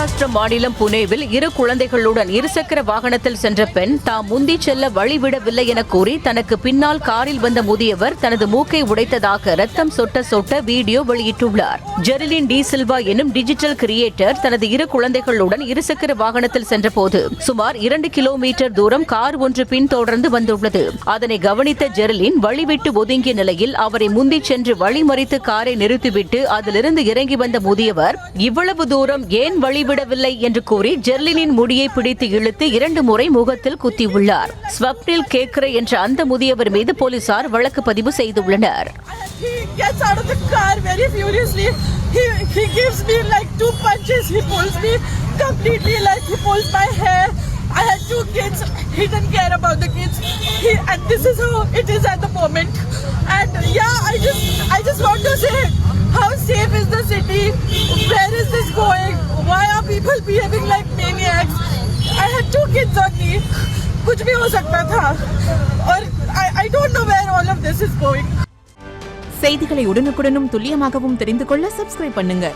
மகாராஷ்டிர மாநிலம் புனேவில் 2 குழந்தைகளுடன் இருசக்கர வாகனத்தில் சென்ற பெண் தாம் முந்தி செல்ல வழிவிடவில்லை என கூறி தனக்கு பின்னால் காரில் வந்த முதியவர் தனது மூக்கை உடைத்ததாக ரத்தம் சொட்ட சொட்ட வீடியோ வெளியிட்டுள்ளார். ஜெரிலின் டி சில்வா எனும் டிஜிட்டல் கிரியேட்டர் தனது 2 குழந்தைகளுடன் இருசக்கர வாகனத்தில் சென்றபோது சுமார் 2 கிலோமீட்டர் தூரம் கார் ஒன்று பின்தொடர்ந்து வந்துள்ளது. அதனை கவனித்த ஜெரிலின் வழிவிட்டு ஒதுங்கிய நிலையில் அவரை முந்தி சென்று வழிமறித்து காரை நிறுத்திவிட்டு அதிலிருந்து இறங்கி வந்த முதியவர் இவ்வளவு தூரம் ஏன் வழிவிடவில்லை என்று கூறி ஜெர்லினின் முடியை பிடித்து இழுத்து 2 முறை முகத்தில் குத்தியுள்ளார். ஸ்வப்னில் கேக்கரே என்ற அந்த முதியவர் மீது போலீசார் வழக்கு பதிவு செய்துள்ளனர். He gives me like 2 punches. He pulls me completely, like he pulls my hair. I had 2 kids. He didn't care about the kids. And this is how it is at the moment. And yeah, I just want to say, how safe is the city? Where is this going? Why are people behaving like maniacs? I had 2 kids on me. कुछ भी हो सकता था. और I don't know where all of this is going. செய்திகளை உடனுக்குடனும் துல்லியமாகவும் தெரிந்து கொள்ள சப்ஸ்கிரைப் பண்ணுங்க.